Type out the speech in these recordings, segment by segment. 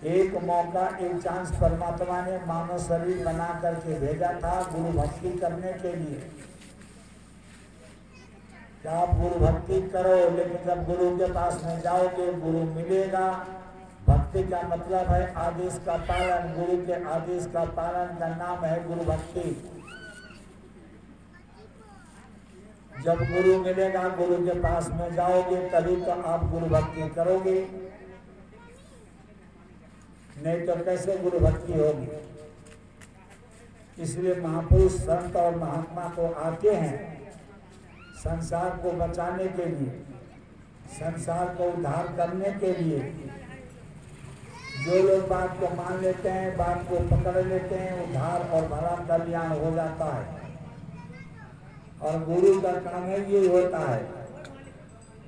एक मौका, एक चांस परमात्मा ने मानव शरीर बना करके भेजा था गुरु भक्ति करने के लिए। क्या आप गुरु भक्ति करो, लेकिन जब गुरु के पास में जाओगे गुरु मिलेगा। भक्ति का मतलब है आदेश का पालन, गुरु के आदेश का पालन का नाम है गुरु भक्ति। जब गुरु मिलेगा, गुरु के पास में जाओगे तभी तो आप गुरु भक्ति करोगे, नहीं तो कैसे गुरु भक्ति होगी। इसलिए महापुरुष संत और महात्मा को आते हैं संसार को बचाने के लिए, संसार को उद्धार करने के लिए। जो लोग बात को मान लेते हैं, बात को पकड़ लेते हैं, उद्धार और भला कल्याण हो जाता है। और गुरु का काम है ये होता है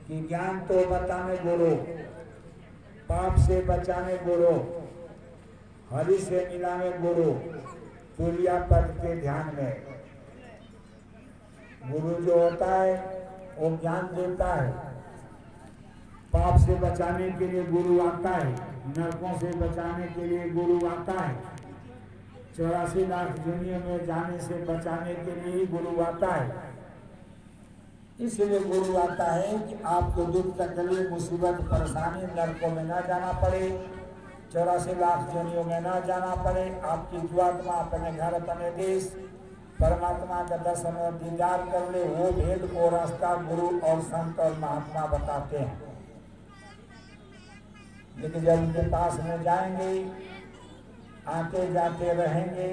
कि ज्ञान तो बताने गुरु, पाप से बचाने गुरु, हरि से मिलाने गुरु, तुल्या पद के ध्यान में। गुरु जो होता है वो ज्ञान देता है। पाप से बचाने के लिए गुरु आता है, नरकों से बचाने के लिए गुरु आता है, 84 लाख दुनिया में जाने से बचाने के लिए ही गुरु आता है। इसलिए गुरु आता है कि आपको दुख तकलीफ मुसीबत परेशानी नरकों में ना जाना पड़े, 84 लाख दुनियों में ना जाना पड़े। आपकी जीवात्मा अपने घर अपने देश परमात्मा का दर्शन और दीदार कर ले। वो भेद को रास्ता गुरु और संत और महात्मा बताते हैं। लेकिन जब उनके पास में जाएंगे, आते जाते रहेंगे,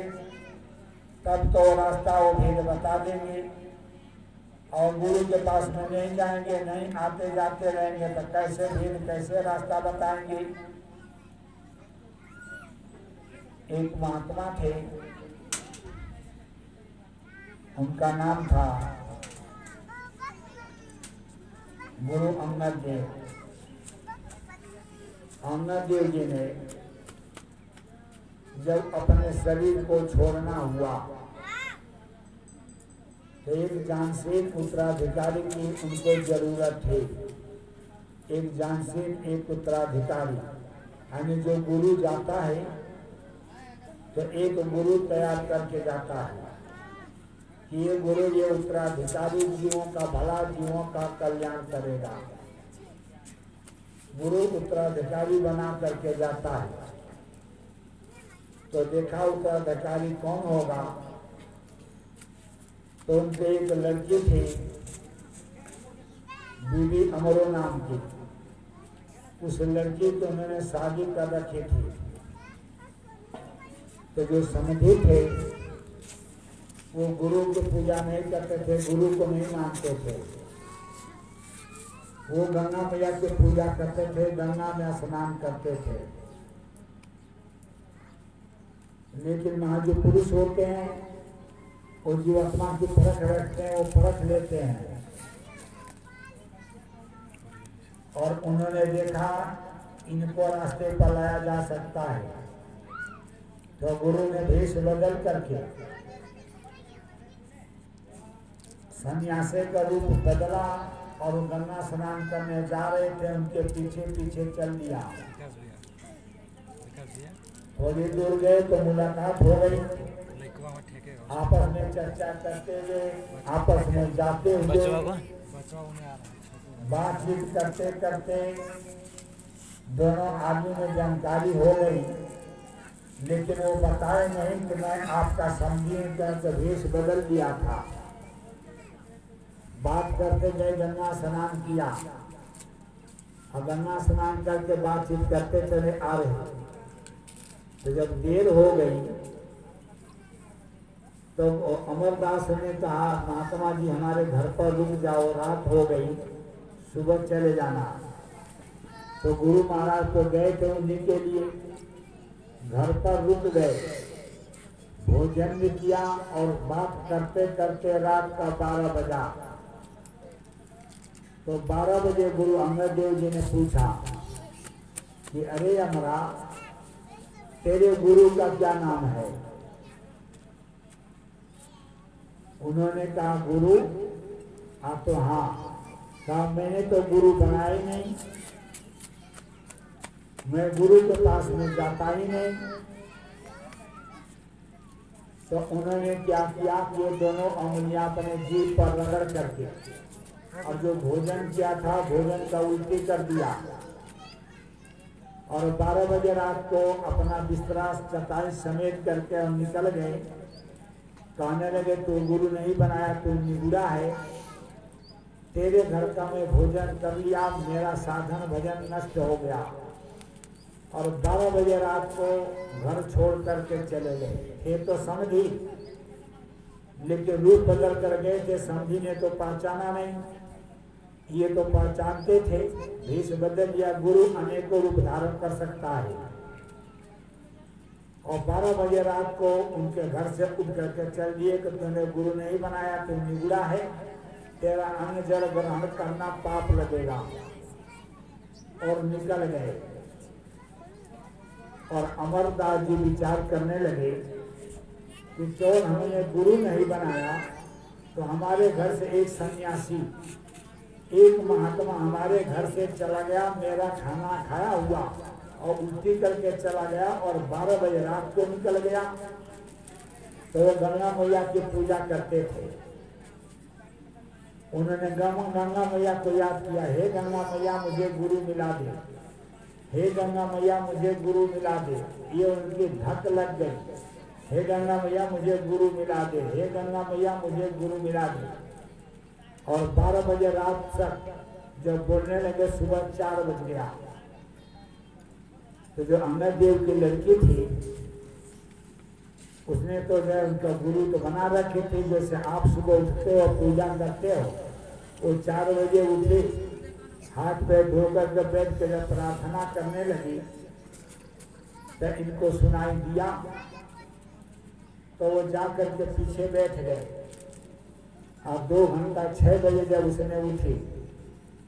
तब तो रास्ता वो भेद बता देंगे। और गुरु के पास में नहीं जाएंगे, नहीं आते जाते रहेंगे, तो कैसे भेद, कैसे रास्ता बताएंगे। एक महात्मा थे, उनका नाम था गुरु अंगद देव। अंगद देव जी ने जब अपने शरीर को छोड़ना हुआ तो एक जानशील उत्तराधिकारी की उनको जरूरत थी। एक जानशील, एक उत्तराधिकारी, यानी जो गुरु जाता है तो एक गुरु तैयार करके जाता है कि ये गुरु ये उत्तराधिकारी जीवों का भला, जीवों का कल्याण करेगा। गुरु उत्तराधिकारी बना करके जाता है। तो देखा उत्तराधिकारी कौन होगा, तो उनसे एक लड़की थी बीबी अमरो नाम की। उस लड़की को उन्होंने शादी कर रखी थी। तो जो समधी थे वो गुरु की पूजा नहीं करते थे, गुरु को नहीं मानते थे। वो गंगा मैया की पूजा करते थे, गंगा में स्नान करते थे। लेकिन वहाँ जो पुरुष होते हैं वो जीवात्मा की परख रखते हैं, वो परख लेते हैं। और उन्होंने देखा इनको रास्ते पर लाया जा सकता है, तो गुरु ने भेष बदल करके सन्यासी का रूप बदला और गंगा स्नान करने जा रहे थे, उनके पीछे पीछे चल दिया। थोड़ी दूर गए तो मुलाकात हो गई। आपस में चर्चा करते हुए, आपस में जाते हुए, बातचीत करते करते दोनों आदमी में जानकारी हो गई। लेकिन वो बताए नहीं कि मैं आपका समझी करके भेष बदल दिया था। बात करते गए, गंगा स्नान किया और गंगा स्नान करके बातचीत करते चले आ रहे। तो जब देर हो गई तो अमरदास ने कहा महात्मा जी हमारे घर पर रुक जाओ, रात हो गई, सुबह चले जाना। तो गुरु महाराज तो गए थे उन्हीं के लिए, घर पर रुक गए, भोजन भी किया और बात करते करते रात का 12 बजा। तो 12 बजे गुरु अंगद देव जी ने पूछा कि अरे अमरा, तेरे गुरु का क्या नाम है? उन्होंने कहा गुरु? आप तो हाँ। कहा मैंने तो गुरु बनाए नहीं। मैं गुरु के पास में जाता ही नहीं। तो उन्होंने क्या किया, ये दोनों अंगुलियां अपने जीभ पर रगड़ करके और जो भोजन किया था भोजन का उल्टी कर दिया और 12 बजे रात को अपना बिस्तरा चटाई समेट करके हम निकल गए। कहने लगे तू गुरु नहीं बनाया, तू निगुड़ा है, तेरे घर का मैं भोजन कर लिया, मेरा साधन भजन नष्ट हो गया। और 12 बजे रात को घर छोड़ करके चले गए। थे तो समझी, लेकिन रूप बदल कर गए थे। समझी ने तो पहचाना नहीं, ये तो पहचानते थे। भेष बदल लिया, गुरु अनेकों रूप धारण कर सकता है। और 12 बजे रात को उनके घर से उठ करके चल दिए कि तूने गुरु नहीं बनाया, तू निगुड़ा है, तेरा अन्न जल ग्रहण करना पाप लगेगा। और निकल गए। और अमरदास जी विचार करने लगे कि चोर हमने गुरु नहीं बनाया तो हमारे घर से एक सन्यासी, एक महात्मा हमारे घर से चला गया, मेरा खाना खाया हुआ और उल्टी करके चला गया और 12 बजे रात को निकल गया। तो वो गंगा मैया की पूजा करते थे। उन्होंने गंगा मैया को याद किया, हे गंगा मैया मुझे गुरु मिला दे, हे गंगा मैया मुझे गुरु मिला दे। ये उनकी धक लग गई, हे गंगा मैया मुझे गुरु मिला दे, हे गंगा मैया मुझे गुरु मिला दे। और 12 बजे रात तक जब बोलने लगे, सुबह 4 बज गया। तो जो अंगद देव की लड़की थी उसने तो जो उनका गुरु तो बना रखे थे, जैसे आप सुबह उठते हो पूजा करते हो, वो 4 बजे उठे, हाथ पैर धोकर के बैठ के जब प्रार्थना करने लगी तो इनको सुनाई दिया। तो वो जाकर के पीछे बैठ गए। और 2 घंटा 6 बजे जब उसने उठी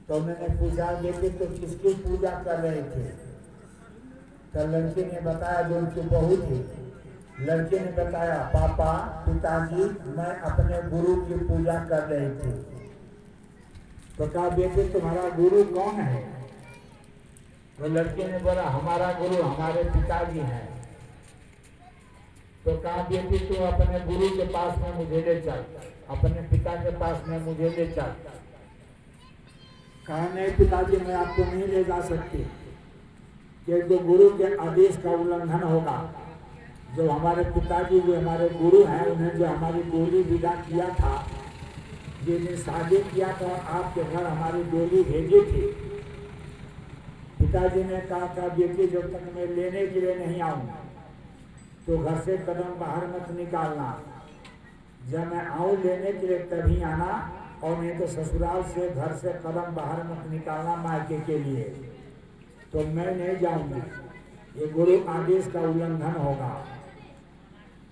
तो उन्होंने पूछा, बेटी तो किसकी पूजा कर रहे थे? तो लड़की ने बताया, जो उनकी बहू थी, लड़के ने बताया, पापा पिताजी मैं अपने गुरु की पूजा कर रही थी। तो कहा, बेटे तुम्हारा गुरु कौन है? तो लड़के ने बोला, हमारा गुरु हमारे पिताजी हैं। तो कहा, बेटी तू अपने गुरु के पास में मुझे ले चल, अपने पिता के पास में मुझे ले चल। कहा, नहीं पिताजी मैं आपको नहीं ले जा सकती, कि जो गुरु के आदेश का उल्लंघन होगा। जो हमारे पिताजी जो हमारे गुरु हैं, उन्हें जो हमारी डोली विदा किया था, जिन्हें शादी किया था, आपके घर हमारी डोली भेजी थी। पिताजी ने कहा था, बेटी जब तक मैं लेने के लिए नहीं आऊँ तो घर से कदम बाहर मत निकालना, जब मैं आऊँ लेने के लिए तभी आना, और नहीं तो ससुराल से घर से कदम बाहर मत निकालना मायके के लिए। तो मैं नहीं जाऊंगी, ये गुरु आदेश का उल्लंघन होगा।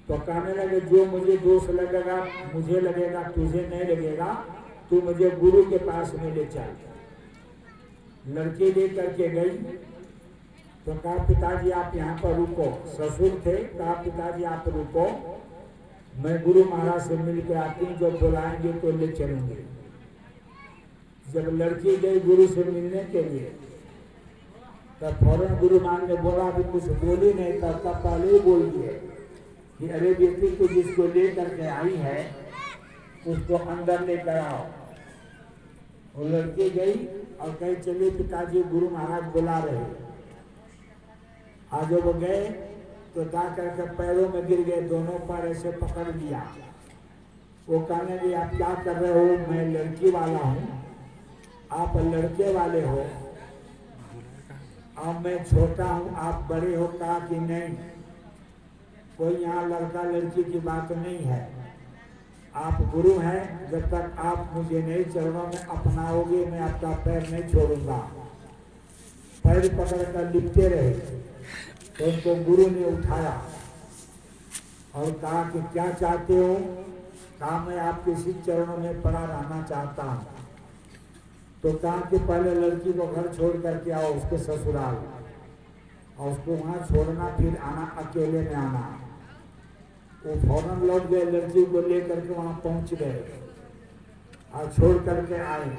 तो कहने लगे, जो मुझे दोष लगेगा मुझे लगेगा, तुझे नहीं लगेगा, तू मुझे गुरु के पास में ले चल। लड़की ले करके गई। तो कहा, पिताजी आप यहाँ पर रुको। ससुर थे, कहा पिताजी आप रुको, मैं गुरु महाराज से मिल के आती हूँ, जब बुलाएंगे तो ले चलूंगी। जब लड़की गई गुरु से मिलने के लिए, तब फौरन गुरु महाराज ने बोला, अभी कुछ बोली नहीं, तब पहले ही बोल दिए कि अरे बेटी को जिसको लेकर के आई है उसको अंदर लेकर आओ। वो लड़की गई और कही, चलिए पिताजी गुरु महाराज बुला रहे। आज वो गए तो जा करके पैरों में गिर गए, दोनों पैर ऐसे पकड़ लिया। वो कहने लगे, आप क्या कर रहे हो? मैं लड़की वाला हूँ, आप लड़के वाले हो। अब मैं छोटा हूँ, आप बड़े हो। कहा कि नहीं, कोई यहाँ लड़का लड़की की बात नहीं है, आप गुरु हैं, जब तक आप मुझे नहीं चरणों में अपनाओगे मैं आपका पैर नहीं छोड़ूंगा। पैर पकड़ कर लिपटे रहे। तो उनको गुरु ने उठाया और कहा कि क्या चाहते हो? कहा, मैं आपके इसी चरणों में पड़ा रहना चाहता हूँ। तो कहा कि पहले लड़की को घर छोड़ करके आओ, उसके ससुराल, और उसको वहाँ छोड़ना, फिर आना, अकेले में आना। वो फौरन लौट गए, लड़की को लेकर के वहाँ पहुँच गए और छोड़ करके आए।